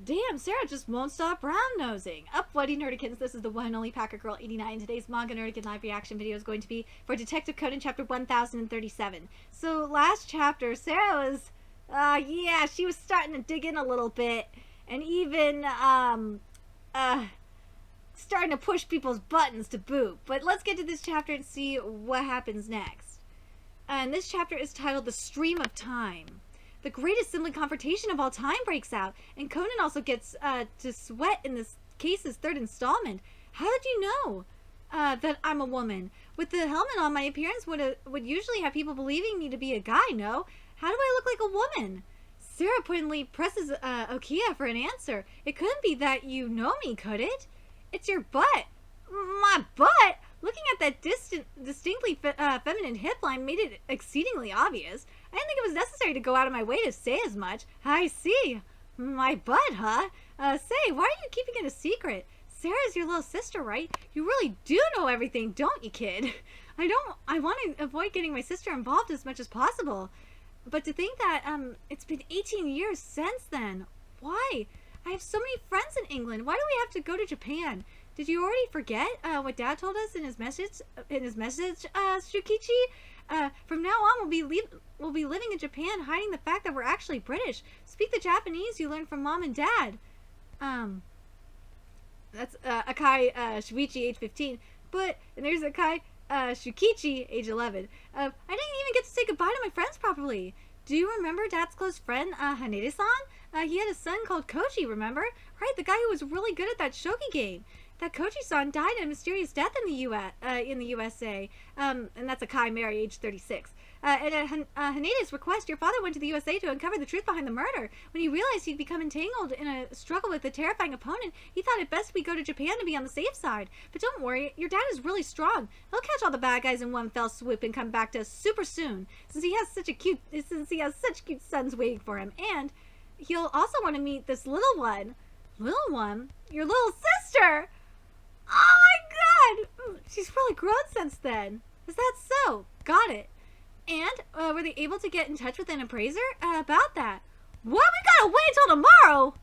Damn, Sarah just won't stop brown-nosing. Up, Bloody Nerdikins, this is the one and only Packer Girl 89. Today's Manga Nerdikin live reaction video is going to be for Detective Conan chapter 1037. So, last chapter, Sarah was, yeah, she was starting to dig in a little bit, and even, starting to push people's buttons to boot. But let's get to this chapter and see what happens next. And this chapter is titled The Stream of Time. The greatest sibling confrontation of all time breaks out, and Conan also gets to sweat in this case's third installment. How did you know that I'm a woman? With the helmet on, my appearance would usually have people believing me to be a guy, no? How do I look like a woman? Sarah pointedly presses Okia for an answer. It couldn't be that you know me, could it? It's your butt. My butt? Looking at that distinctly feminine hip line made it exceedingly obvious. I didn't think it was necessary to go out of my way to say as much. I see. My butt, huh? Say, why are you keeping it a secret? Sarah's your little sister, right? You really do know everything, don't you, kid? I want to avoid getting my sister involved as much as possible. But to think that, it's been 18 years since then. Why? I have so many friends in England. Why do we have to go to Japan? Did you already forget what Dad told us in his message? Shukichi? From now on, we'll be living in Japan, hiding the fact that we're actually British. Speak the Japanese you learned from Mom and Dad. That's Akai Shuichi, age 15. But and there's Akai Shukichi, age 11. I didn't even get to say goodbye to my friends properly. Do you remember Dad's close friend, Haneda-san? He had a son called Koji, remember? Right, the guy who was really good at that shogi game. That Koji-san died in a mysterious death in the USA. And that's a Kai Mary, age 36. And at Haneda's request, your father went to the USA to uncover the truth behind the murder. When he realized he'd become entangled in a struggle with a terrifying opponent, he thought it best we go to Japan to be on the safe side. But don't worry, your dad is really strong. He'll catch all the bad guys in one fell swoop and come back to us super soon, since he has such cute sons waiting for him. And he'll also want to meet this little one. Little one? Your little sister! Oh my god! She's really grown since then. Is that so? Got it. And, were they able to get in touch with an appraiser about that? What? We gotta wait until tomorrow?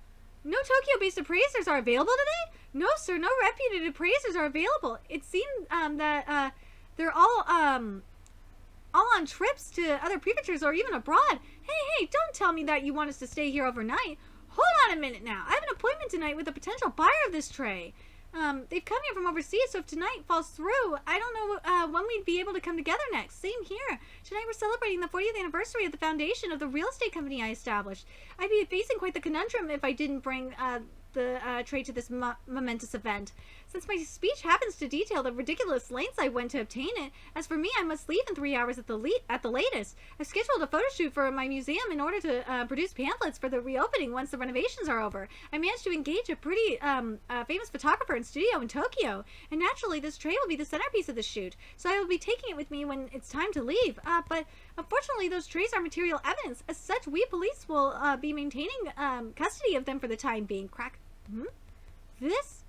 No Tokyo-based appraisers are available today? No, sir. No reputed appraisers are available. It seemed, that, they're all on trips to other prefectures or even abroad. Hey, don't tell me that you want us to stay here overnight. Hold on a minute now. I have an appointment tonight with a potential buyer of this tray. They've come here from overseas, so if tonight falls through, I don't know when we'd be able to come together next. Same here. Tonight we're celebrating the 40th anniversary of the foundation of the real estate company I established. I'd be facing quite the conundrum if I didn't bring the trade to this momentous event. Since my speech happens to detail the ridiculous lengths I went to obtain it, as for me, I must leave in 3 hours at the latest. I've scheduled a photo shoot for my museum in order to produce pamphlets for the reopening once the renovations are over. I managed to engage a pretty famous photographer in studio in Tokyo, and naturally this tray will be the centerpiece of the shoot, so I will be taking it with me when it's time to leave. But unfortunately, those trays are material evidence. As such, we police will be maintaining custody of them for the time being. This?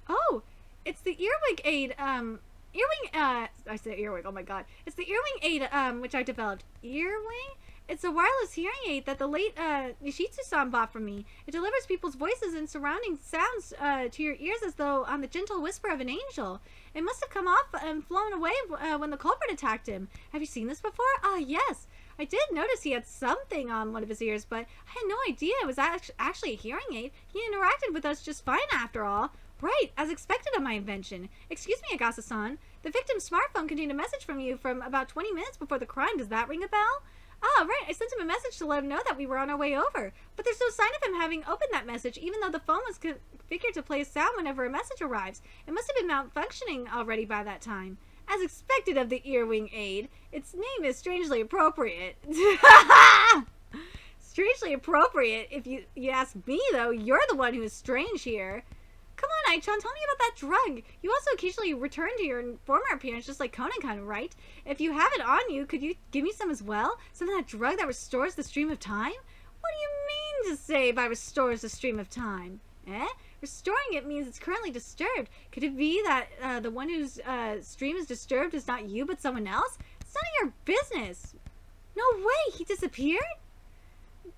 Oh, it's the earwig aid, I said earwig, oh my god. It's the earwing aid, which I developed. Earwing? It's a wireless hearing aid that the late, Nishitsu-san bought from me. It delivers people's voices and surrounding sounds, to your ears as though on the gentle whisper of an angel. It must have come off and flown away, when the culprit attacked him. Have you seen this before? Yes. I did notice he had something on one of his ears, but I had no idea it was actually a hearing aid. He interacted with us just fine after all. Right, as expected of my invention. Excuse me, Agasa-san. The victim's smartphone contained a message from you from about 20 minutes before the crime. Does that ring a bell? Ah, right, I sent him a message to let him know that we were on our way over. But there's no sign of him having opened that message, even though the phone was configured to play a sound whenever a message arrives. It must have been malfunctioning already by that time. As expected of the earwing aid, its name is strangely appropriate. Strangely appropriate, if you ask me, though. You're the one who is strange here. Come on, Aichan, tell me about that drug. You also occasionally return to your former appearance, just like Conan kind of, right? If you have it on you, could you give me some as well? Some of that drug that restores the stream of time? What do you mean to say by restores the stream of time? Restoring it means it's currently disturbed. Could it be that the one whose stream is disturbed is not you but someone else? It's none of your business. No way, he disappeared?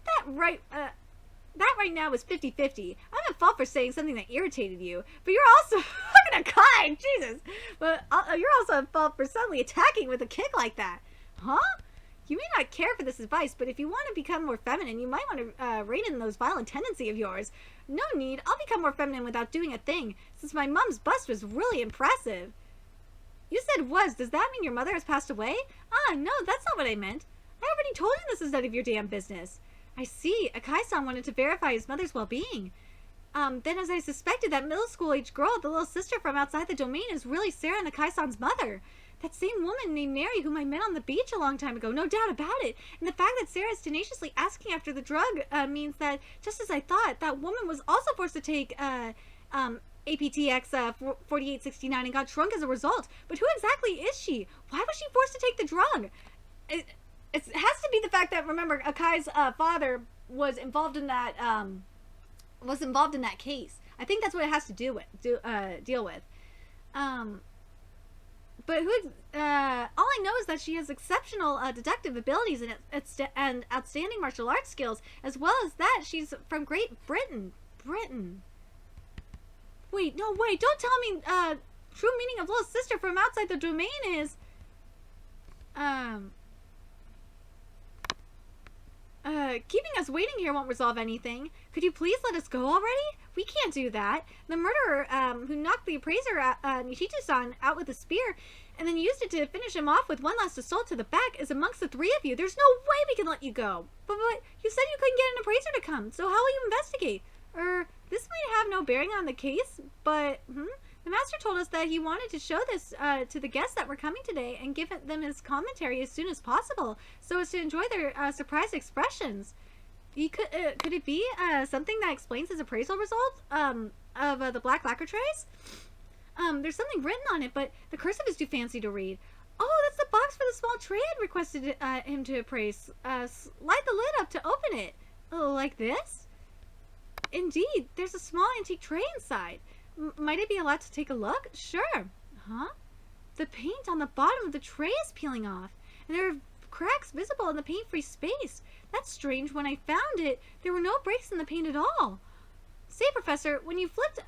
That right right now is 50-50. I'm at fault for saying something that irritated you, but you're also fucking a kind, Jesus. But you're also at fault for suddenly attacking with a kick like that. Huh? You may not care for this advice, but if you want to become more feminine, you might want to rein in those violent tendencies of yours. No need. I'll become more feminine without doing a thing, since my mom's bust was really impressive. You said was. Does that mean your mother has passed away? Ah, no, that's not what I meant. I already told you this is none of your damn business. I see. Akai-san wanted to verify his mother's well-being. Then as I suspected, that middle school-age girl, the little sister from outside the domain, is really Sarah and Akai-san's mother. That same woman named Mary whom I met on the beach a long time ago, no doubt about it. And the fact that Sarah is tenaciously asking after the drug means that, just as I thought, that woman was also forced to take APTX 4869 and got drunk as a result. But who exactly is she? Why was she forced to take the drug? It has to be the fact that, remember, Akai's father was involved in that case. I think that's what it has to deal with. But all I know is that she has exceptional deductive abilities and outstanding martial arts skills, as well as that she's from Great Britain. Wait, no, wait, don't tell me true meaning of little sister from outside the domain is keeping us waiting here won't resolve anything. Could you please let us go already? We can't do that. The murderer who knocked the appraiser Nishichi-san out with a spear and then used it to finish him off with one last assault to the back is amongst the three of you. There's no way we can let you go. But you said you couldn't get an appraiser to come, so how will you investigate? This might have no bearing on the case, but the master told us that he wanted to show this to the guests that were coming today and give them his commentary as soon as possible, so as to enjoy their surprised expressions. Could it be something that explains his appraisal result of the black lacquer trays? There's something written on it, but the cursive is too fancy to read. Oh, that's the box for the small tray I'd requested him to appraise. Slide the lid up to open it. Like this? Indeed, there's a small antique tray inside. Might I be allowed to take a look? Sure. Huh? The paint on the bottom of the tray is peeling off, and there are cracks visible in the paint-free space. That's strange. When I found it, there were no breaks in the paint at all. Say, Professor, when you flipped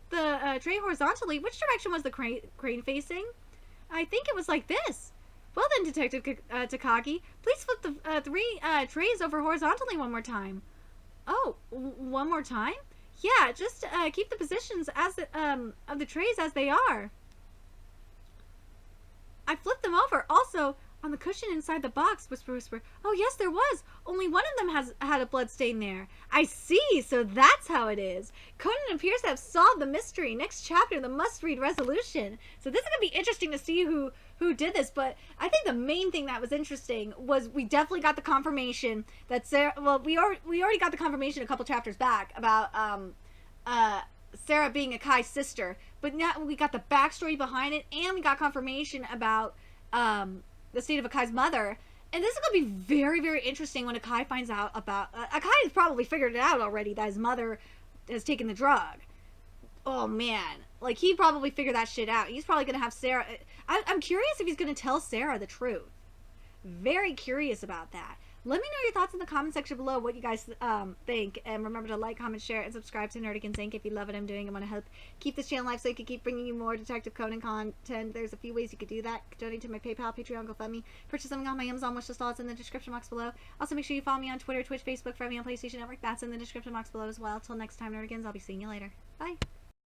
the tray horizontally, which direction was the crane facing? I think it was like this. Well then, Detective Takagi, please flip the three trays over horizontally one more time. Oh, one more time? Yeah, just keep the positions as of the trays as they are. I flipped them over. Also, on the cushion inside the box, whisper. Oh, yes, there was. Only one of them had a blood stain there. I see, so that's how it is. Conan appears to have solved the mystery. Next chapter, the must-read resolution. So this is going to be interesting to see who did this, but I think the main thing that was interesting was we definitely got the confirmation that Sarah, well, we already got the confirmation a couple chapters back about Sarah being Akai's sister, but now we got the backstory behind it, and we got confirmation about the state of Akai's mother. And this is going to be very, very interesting when Akai finds out about... Akai has probably figured it out already that his mother has taken the drug. Oh, man. Like, he probably figured that shit out. He's probably going to have Sarah... I'm curious if he's going to tell Sarah the truth. Very curious about that. Let me know your thoughts in the comment section below, what you guys think. And remember to like, comment, share, and subscribe to Nerdigans Inc. if you love what I'm doing and want to help keep this channel live so I can keep bringing you more Detective Conan content. There's a few ways you could do that. Donate to my PayPal, Patreon, GoFundMe. Purchase something on my Amazon wishlist. All it's in the description box below. Also, make sure you follow me on Twitter, Twitch, Facebook, friend me on PlayStation Network. That's in the description box below as well. Till next time, Nerdigans, I'll be seeing you later. Bye.